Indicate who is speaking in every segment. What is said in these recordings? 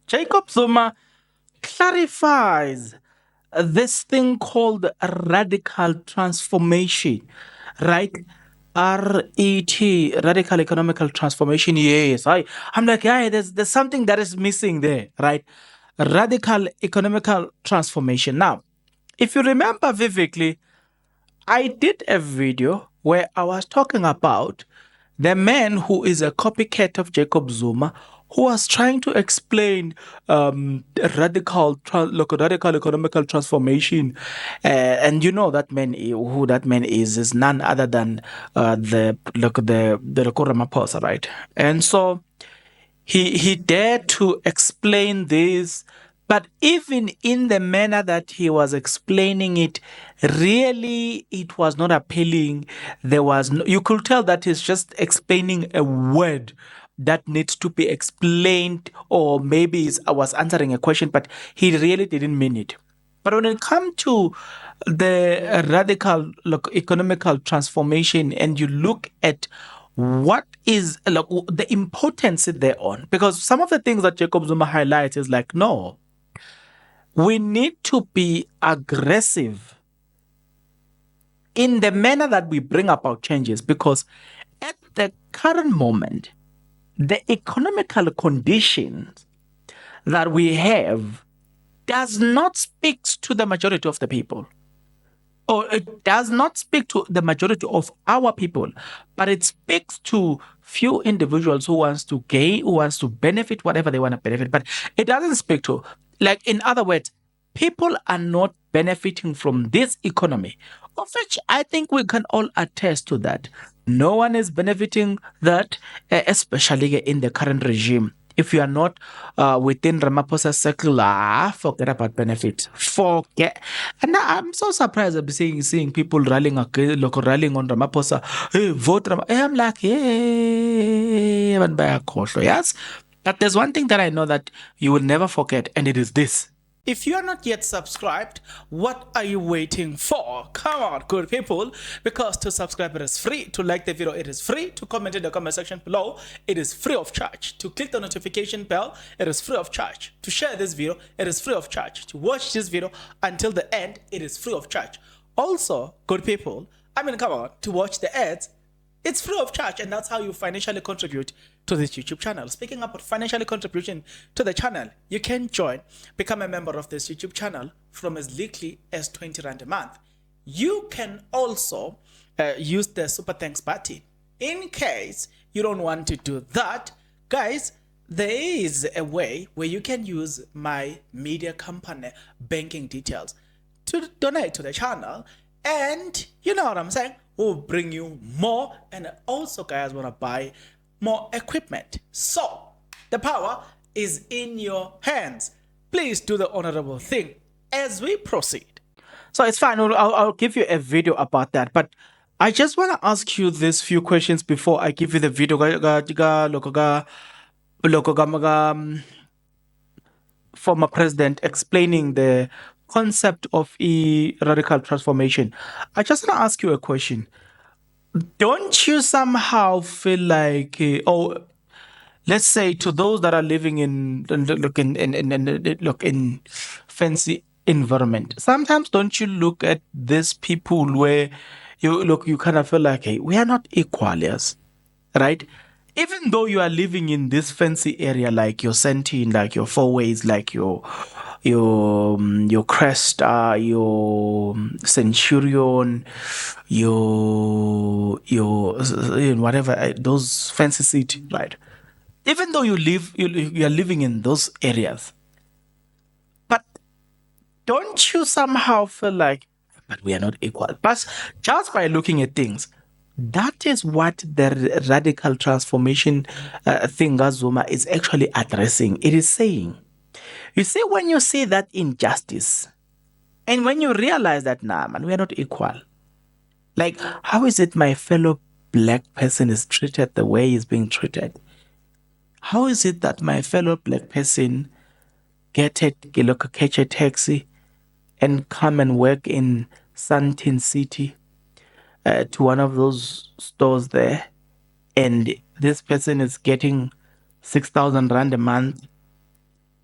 Speaker 1: Jacob Zuma clarifies this thing called radical transformation, right? RET, radical economical transformation. Yes, I'm like, yeah, there's something that is missing there, right? Radical economical transformation. Now, if you remember vividly, I did a video where I was talking about the man who is a copycat of Jacob Zuma, who was trying to explain radical economical transformation, and you know that man, who that man is none other than the Lacob Ramaphosa, right? And so he dared to explain this, but even in the manner that he was explaining it, really it was not appealing. There was no, you could tell that he's just explaining a word that needs to be explained, or maybe I was answering a question, but he really didn't mean it. But when it comes to the radical economical transformation, and you look at what is like the importance there on, because some of the things that Jacob Zuma highlights is like, no, we need to be aggressive in the manner that we bring about changes, because at the current moment, the economical conditions that we have does not speak to the majority of the people, or it does not speak to the majority of our people, but it speaks to few individuals who wants to gain, who wants to benefit whatever they want to benefit, but it doesn't speak to, like, in other words, people are not benefiting from this economy, of which I think we can all attest to that. No one is benefiting that, especially in the current regime. If you are not within Ramaphosa's circle, forget about benefits. Forget. And I'm so surprised I'm seeing people rallying rallying on Ramaphosa. Hey, vote I'm like, hey, yes. But there's one thing that I know that you will never forget, and it is this. If you are not yet subscribed, what are you waiting for? Come on, good people, because to subscribe it is free, to like the video it is free, to comment in the comment section below it is free of charge, to click the notification bell it is free of charge, to share this video it is free of charge, to watch this video until the end it is free of charge. Also, good people, come on, to watch the ads it's free of charge, and that's how you financially contribute to this YouTube channel. Speaking about financially contribution to the channel, you can become a member of this YouTube channel from as little as 20 Rand a month. You can also use the Super Thanks button. In case you don't want to do that, guys, there is a way where you can use my media company banking details to donate to the channel, and you know what I'm saying, we'll bring you more, and also guys want to buy more equipment. So the power is in your hands. Please do the honorable thing as we proceed. So it's fine, I'll give you a video about that, but I just want to ask you these few questions before I give you the video. Former president explaining the concept of radical transformation. I just want to ask you a question. Don't you somehow feel like, let's say to those that are living in fancy environment, sometimes don't you look at these people where you kind of feel like, hey, we are not equals, right? Even though you are living in this fancy area, like your Sentin, like your Four Ways, like your Cresta, your Centurion, your whatever, those fancy city, right? Even though you are living in those areas, but don't you somehow feel like, but we are not equal? But just by looking at things, that is what the radical transformation thing that Zuma is actually addressing. It is saying, you see, when you see that injustice, and when you realize that, nah, man, we are not equal. Like, how is it my fellow black person is treated the way he's being treated? How is it that my fellow black person catch a taxi and come and work in Sandton City to one of those stores there, and this person is getting 6,000 Rand a month,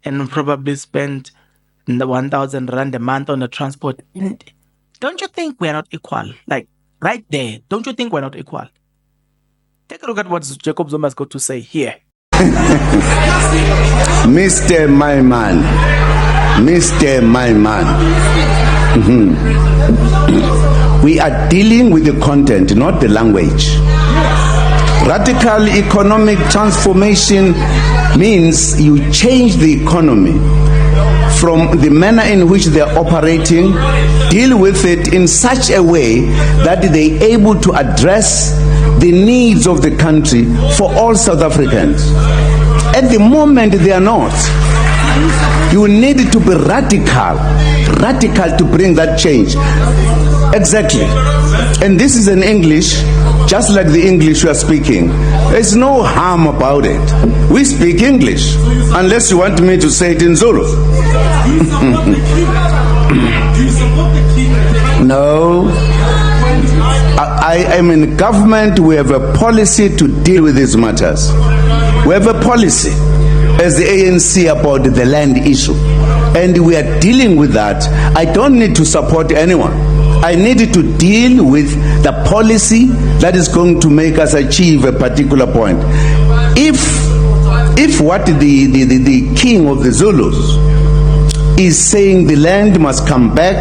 Speaker 1: and probably spend the 1,000 rand a month on the transport. Don't you think we're not equal? Like right there, don't you think we're not equal? Take a look at what Jacob Zuma's got to say here.
Speaker 2: Mr. My Man, Mr. My Man. We are dealing with the content, not the language. Radical economic transformation means you change the economy from the manner in which they are operating, deal with it in such a way that they are able to address the needs of the country for all South Africans. At the moment, they are not. You need to be radical to bring that change. Exactly. And this is in English, just like the English you are speaking. There's no harm about it. We speak English, unless you want me to say it in Zulu. No. I am in government. We have a policy to deal with these matters. We have a policy as the ANC about the land issue, and we are dealing with that. I don't need to support anyone. I need to deal with the policy that is going to make us achieve a particular point. If what the king of the Zulus is saying the land must come back,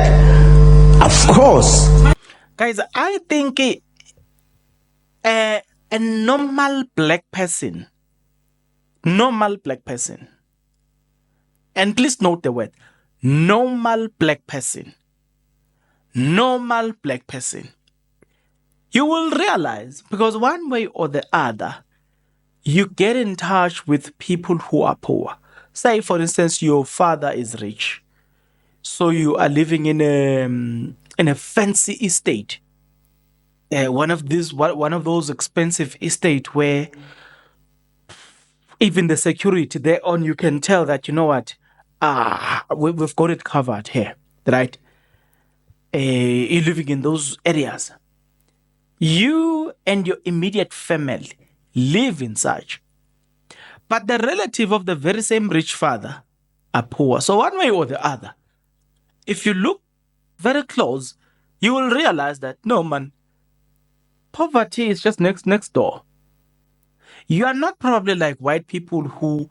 Speaker 2: of course.
Speaker 1: Guys, I think a normal black person, and please note the word, normal black person, you will realize, because one way or the other, you get in touch with people who are poor. Say, for instance, your father is rich, so you are living in a fancy estate, one of those expensive estate where even the security there on, you can tell that, you know what, we've got it covered here, right? You're living in those areas. You and your immediate family live in such. But the relative of the very same rich father are poor. So one way or the other, if you look very close, you will realize that, no, man, poverty is just next door. You are not probably like white people who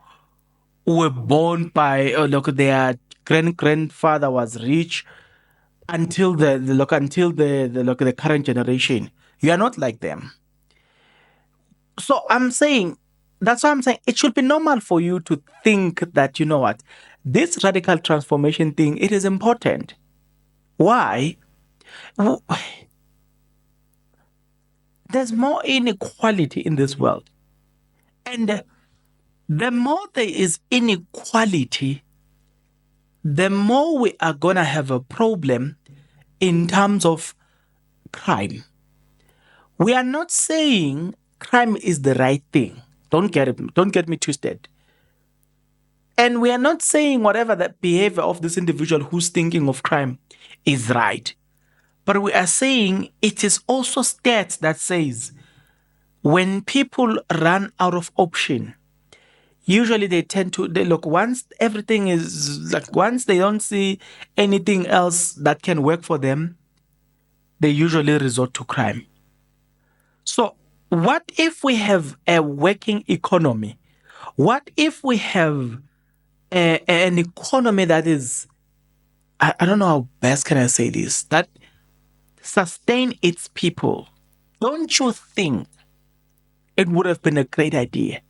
Speaker 1: were born by, their grandfather was rich until the current generation. You are not like them. So that's why I'm saying it should be normal for you to think that, you know what, this radical transformation thing, it is important. Why? There's more inequality in this world. And the more there is inequality, the more we are going to have a problem in terms of crime. We are not saying crime is the right thing. Don't get me twisted. And we are not saying whatever the behavior of this individual who's thinking of crime is right. But we are saying it is also stats that says when people run out of option, usually they tend to, once everything is, like, once they don't see anything else that can work for them, they usually resort to crime. So what if we have a working economy? What if we have an economy that is, I don't know how best can I say this, that sustain its people? Don't you think it would have been a great idea?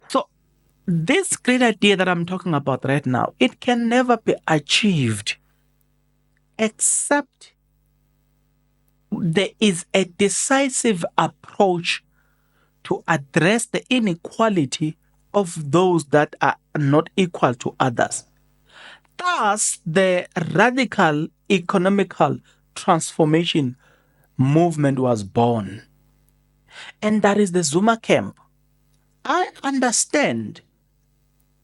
Speaker 1: So this great idea that I'm talking about right now, it can never be achieved except there is a decisive approach to address the inequality of those that are not equal to others. Thus, the radical economical transformation movement was born. And that is the Zuma camp. I understand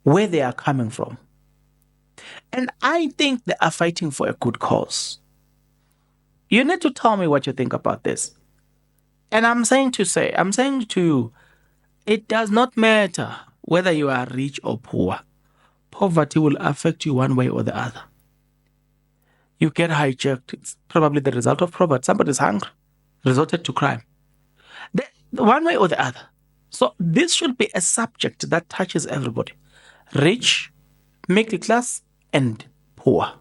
Speaker 1: where they are coming from. And I think they are fighting for a good cause. You need to tell me what you think about this. And I'm saying to you, it does not matter whether you are rich or poor. poverty will affect you one way or the other. You get hijacked. It's probably the result of poverty. Somebody's hungry, resorted to crime. One way or the other. So this should be a subject that touches everybody. Rich, middle class, and poor.